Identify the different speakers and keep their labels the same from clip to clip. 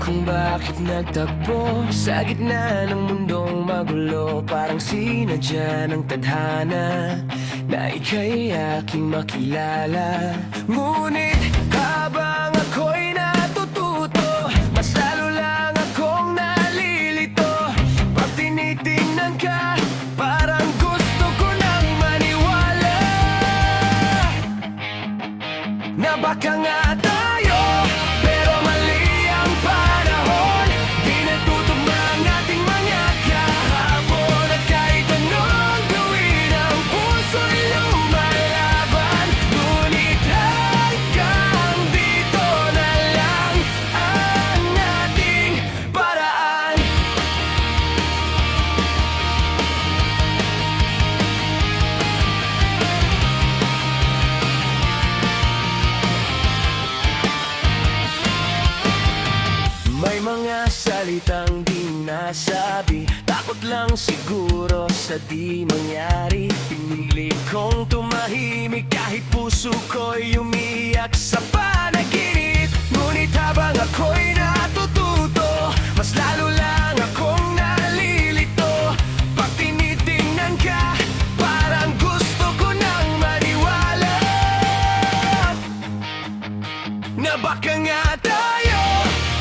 Speaker 1: Kung bakit nagtagpo sa gitna ng mundong magulo, parang sinadya ng tadhana na ika'y aking makilala. Ngunit habang ako'y natututo, mas lalo lang akong nalilito. Pag tinitingnan ka, parang gusto ko nang maniwala na baka nga tayo, pero mali ang panahon. Di natutugma ang ating mga kahapon, at kahit anong gawin, ang puso'y lumalaban. Ngunit hanggang dito na lang ang ating paraan. May mga salitang di nasabi, takot lang siguro sa di mangyari. Pinili kong tumahimik kahit puso ko'y umiyak sa panaginip. Ngunit habang ako'y natututo, mas lalo lang akong nalilito. Pag tinitingnan ka, parang gusto ko nang maniwala na baka nga tayo,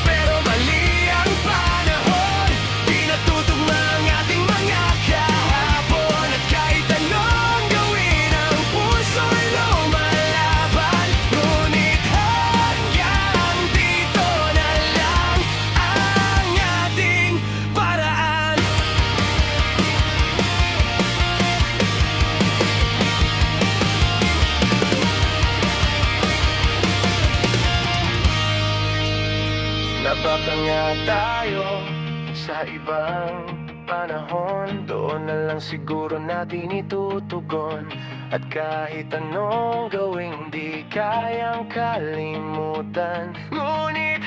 Speaker 1: pero mali ang panahon. Di natutugma ang ating mga kahapon, at kahit anong gawin, ang puso'y lumalaban. Ngunit hanggang dito na lang ang ating paraan. Na baka nga tayo sa ibang panahon, doon na lang siguro natin itutugon. At kahit anong gawing di kayang kalimutan, ngunit